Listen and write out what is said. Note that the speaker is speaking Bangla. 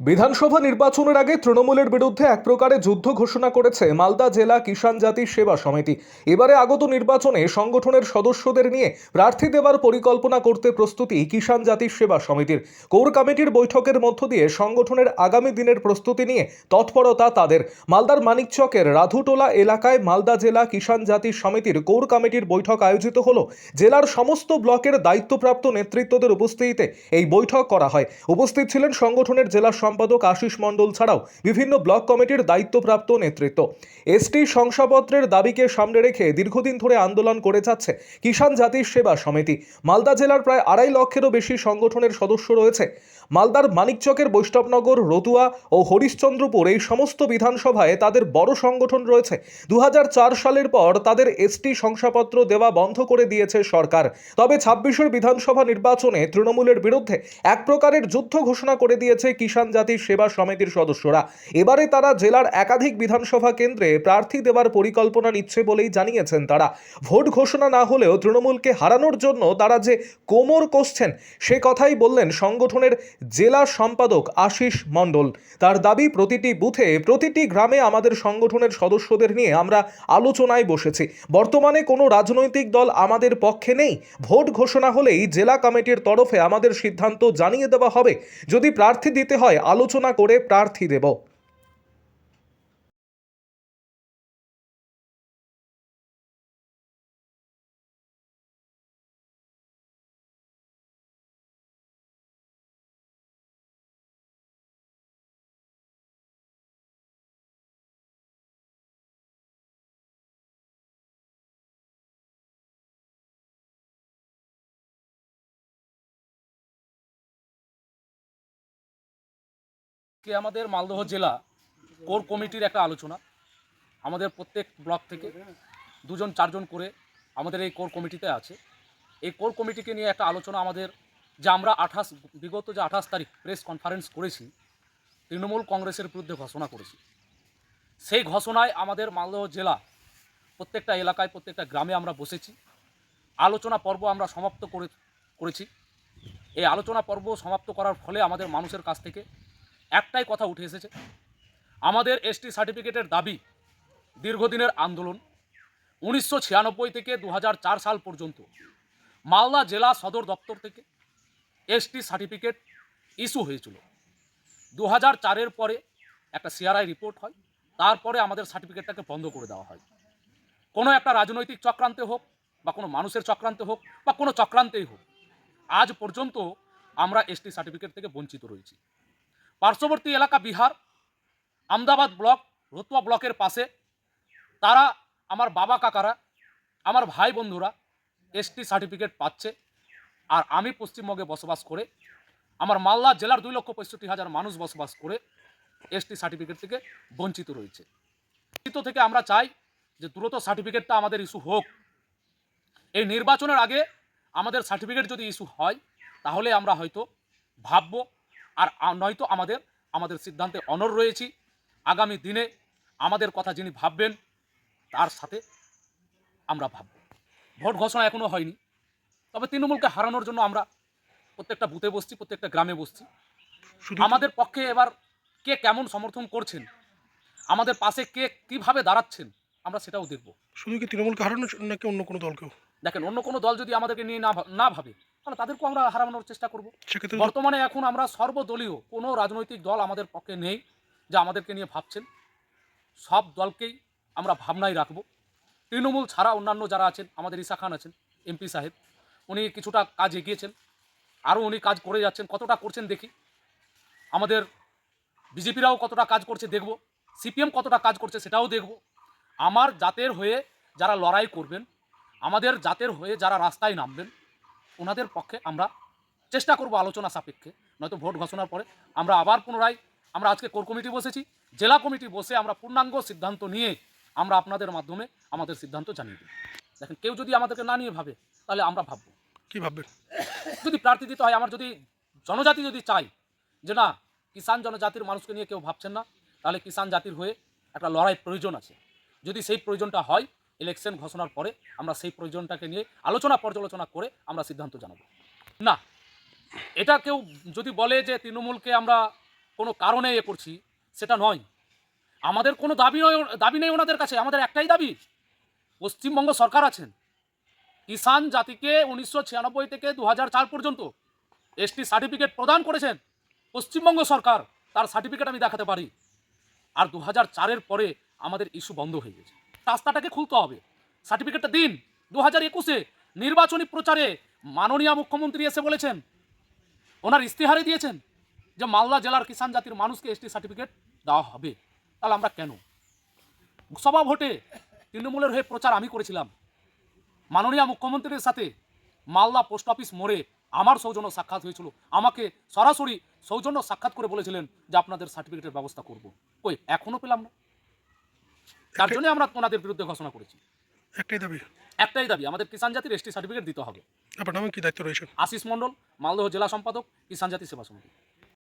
বিধানসভা নির্বাচনের আগে তৃণমূলের বিরুদ্ধে এক প্রকারে যুদ্ধ ঘোষণা করেছে মালদা জেলা কিষাণ জাতি সেবা সমিতি। এবারে আগত নির্বাচনে সংগঠনের সদস্যদের নিয়ে প্রার্থী দেওয়ার পরিকল্পনা করতে প্রস্তুতি কিষাণ জাতি সেবা সমিতির। কোর কমিটির বৈঠকের মধ্য দিয়ে সংগঠনের আগামী দিনের প্রস্তুতি নিয়ে তৎপরতা তাদের। মালদার মানিকচকের রাধুটোলা এলাকায় মালদা জেলা কিষাণ জাতি সমিতির কোর কমিটির বৈঠক আয়োজিত হলো। জেলার সমস্ত ব্লকের দায়িত্বপ্রাপ্ত নেতৃত্বদের উপস্থিতিতে এই বৈঠক করা হয়। উপস্থিত ছিলেন সংগঠনের জেলা সম্পাদক আশিস মণ্ডল ছাড়াও বিভিন্ন ব্লক কমিটির দায়িত্বপ্রাপ্ত নেতৃত্ব। এসটি শংসাপত্রের দাবিকে সামনে রেখে দীর্ঘদিন ধরে আন্দোলন করে যাচ্ছে কিষাণ জাতি সেবা সমিতি। মালদা জেলার প্রায় 2.5 লক্ষেরও বেশি সংগঠনের সদস্য রয়েছে। মালদার মানিকচকের বৈষ্ণবনগর, রতুয়া ও হরিশ্চন্দ্রপুর এই সমস্ত বিধানসভায় তাদের বড় সংগঠন রয়েছে। 2004 সালের পর তাদের এসটি শংসাপত্র দেওয়া বন্ধ করে দিয়েছে সরকার। তবে 26-এর বিধানসভা নির্বাচনে তৃণমূলের বিরুদ্ধে এক প্রকারের যুদ্ধ ঘোষণা করে দিয়েছে কিষাণ জাতি সেবা সমিতির সদস্যরা। এবারে তারা জেলার একাধিক বিধানসভা কেন্দ্রে প্রার্থী দেওয়ার পরিকল্পনা নিচ্ছে বলেই জানিয়েছেন তারা। ভোট ঘোষণা না হলেও তৃণমূলকে হারানোর জন্য তারা যে কোমর কষছেন সে কথাই বললেন সংগঠনের জেলা সম্পাদক আশিস মণ্ডল। তার দাবি, প্রতিটি বুথে প্রতিটি গ্রামে আমাদের সংগঠনের সদস্যদের নিয়ে আমরা আলোচনায় বসেছি। বর্তমানে কোনো রাজনৈতিক দল আমাদের পক্ষে নেই। ভোট ঘোষণা হলেই জেলা কমিটির তরফে আমাদের সিদ্ধান্ত জানিয়ে দেওয়া হবে। যদি প্রার্থী দিতে হয় আলোচনা করে প্রার্থী দেব। কে আমাদের মালদহ জেলা কোর কমিটির একটা আলোচনা। আমাদের প্রত্যেক ব্লক থেকে 2-4 করে আমাদের এই কোর কমিটিতে আছে। এই কোর কমিটিকে নিয়ে একটা আলোচনা আমাদের, যে আমরা বিগত যে 28 তারিখ প্রেস কনফারেন্স করেছি, তৃণমূল কংগ্রেসের বিরুদ্ধে ঘোষণা করেছি। সেই ঘোষণায় আমাদের মালদহ জেলা প্রত্যেকটা এলাকায় প্রত্যেকটা গ্রামে আমরা বসেছি। আলোচনা পর্ব আমরা সমাপ্ত করেছি। এই আলোচনা পর্ব সমাপ্ত করার ফলে আমাদের মানুষের কাছ থেকে একটাই কথা উঠে এসেছে, আমাদের এসটি সার্টিফিকেটের দাবি দীর্ঘদিনের আন্দোলন। 1996 থেকে 2004 সাল পর্যন্ত মালদা জেলা সদর দপ্তর থেকে এসটি সার্টিফিকেট ইস্যু হয়েছিল। 2004-এর পরে একটা সিআরআই রিপোর্ট হয়, তারপরে আমাদের সার্টিফিকেটটাকে বন্ধ করে দেওয়া হয়। কোনো একটা রাজনৈতিক চক্রান্তে হোক বা কোনো মানুষের চক্রান্তে হোক বা কোনো চক্রান্তেই হোক, আজ পর্যন্ত আমরা এসটি সার্টিফিকেট থেকে বঞ্চিত রয়েছি। পার্শ্ববর্তী এলাকা বিহার, আমদাবাদ ব্লক, রতুয়া ব্লকের পাশে, তারা আমার বাবা কাকারা, আমার ভাই বন্ধুরা এসটি সার্টিফিকেট পাচ্ছে। আর আমি পশ্চিমবঙ্গে বসবাস করে, আমার মালদা জেলার 2,65,000 মানুষ বসবাস করে এসটি সার্টিফিকেট থেকে বঞ্চিত রয়েছে। থেকে আমরা চাই যে দ্রুত সার্টিফিকেটটা আমাদের ইস্যু হোক। এই নির্বাচনের আগে আমাদের সার্টিফিকেট যদি ইস্যু হয় তাহলে আমরা হয়তো ভাববো, আর নয়তো আমাদের সিদ্ধান্তে অনড় রয়েছি। আগামী দিনে আমাদের কথা যিনি ভাববেন তার সাথে আমরা ভাবব। ভোট ঘোষণা এখনো হয়নি, তবে তৃণমূলকে হারানোর জন্য আমরা প্রত্যেকটা বুথে বসছি, প্রত্যেকটা গ্রামে বসছি। আমাদের পক্ষে এবার কে কেমন সমর্থন করছেন, আমাদের পাশে কে কিভাবে দাঁড়াচ্ছেন, আমরা সেটাও দেখব। শুধু কি তৃণমূলকে হারানো নাকি অন্য কোনো দলকেও? দেখেন, অন্য কোনো দল যদি আমাদেরকে নিয়ে না ভাবে তাহলে তাদেরকেও আমরা হারানোর চেষ্টা করব। সেক্ষেত্রে বর্তমানে এখন আমরা সর্বদলীয়, কোনো রাজনৈতিক দল আমাদের পক্ষে নেই যে আমাদেরকে নিয়ে ভাবছেন। সব দলকেই আমরা ভাবনায় রাখব। তৃণমূল ছাড়া অন্যান্য যারা আছেন, আমাদের ঈশা খান আছেন এমপি সাহেব, উনি কিছুটা কাজ এগিয়েছেন, আরও উনি কাজ করে যাচ্ছেন। কতটা করছেন দেখি। আমাদের বিজেপিরাও কতটা কাজ করছে দেখব, সিপিএম কতটা কাজ করছে সেটাও দেখব। আমার জাতের হয়ে যারা লড়াই করবেন, আমাদের জাতের হয়ে যারা রাস্তায় নামবেন, ওনাদের পক্ষে আমরা চেষ্টা করব আলোচনা সাপেক্ষে। নয়তো ভোট ঘোষণার পরে আমরা আবার পুনরায়, আমরা আজকে কোর কমিটি বসেছি, জেলা কমিটি বসে আমরা পূর্ণাঙ্গ সিদ্ধান্ত নিয়ে আমরা আপনাদের মাধ্যমে আমাদের সিদ্ধান্ত জানিয়ে দিই। দেখেন, কেউ যদি আমাদেরকে না নিয়ে ভাবে তাহলে আমরা ভাববো। কি ভাববেন? যদি প্রার্থী দিতে হয়, আমার যদি জনজাতি যদি চাই যে না, কিষাণ জনজাতির মানুষকে নিয়ে কেউ ভাবছেন না, তাহলে কিষাণ জাতির হয়ে একটা লড়াই প্রয়োজন আছে। যদি সেই প্রয়োজনটা হয়, ইলেকশন ঘোষণার পরে আমরা সেই প্রয়োজনটাকে নিয়ে আলোচনা পর্যালোচনা করে আমরা সিদ্ধান্ত জানাবো। না, এটা কেউ যদি বলে যে তৃণমূলকে আমরা কোনো কারণে করছি সেটা নয়। আমাদের কোনো দাবি নেই ওনাদের কাছে। আমাদের একটাই দাবি, পশ্চিমবঙ্গ সরকার আছেন, কিষাণ জাতিকে 1996 থেকে 2004 পর্যন্ত এসটি সার্টিফিকেট প্রদান করেছেন পশ্চিমবঙ্গ সরকার। তার সার্টিফিকেট আমি দেখাতে পারি। আর 2004-এর পরে আমাদের ইস্যু বন্ধ হয়ে গেছে। রাস্তাটাকে খুলতে হবে, সার্টিফিকেটটা দিন। 2021-এ নির্বাচনী প্রচারে মাননীয় মুখ্যমন্ত্রী এসে বলেছেন, ওনার ইস্তেহারে দিয়েছেন যে মালদা জেলার কিষাণ জাতির মানুষকে এসটি সার্টিফিকেট দেওয়া হবে। তাহলে আমরা কেন? সভা ভোটে তৃণমূলের হয়ে প্রচার আমি করেছিলাম মাননীয় মুখ্যমন্ত্রীর সাথে। মালদা পোস্ট অফিস মোড়ে আমার সৌজন্য সাক্ষাৎ হয়েছিল। আমাকে সরাসরি সৌজন্য সাক্ষাৎ করে বলেছিলেন যে আপনাদের সার্টিফিকেটের ব্যবস্থা করব। কই এখনো পেলাম না। তার জন্য আমরা ওনাদের বিরুদ্ধে ঘোষণা করেছি। একটাই দাবি, আমাদের কিষাণ জাতির এসটি সার্টিফিকেট দিতে হবে। আপনার নামে কি দায়িত্ব রয়েছে? আশিস মণ্ডল, মালদহ জেলা সম্পাদক, কিষাণ জাতি সেবা সমিতি।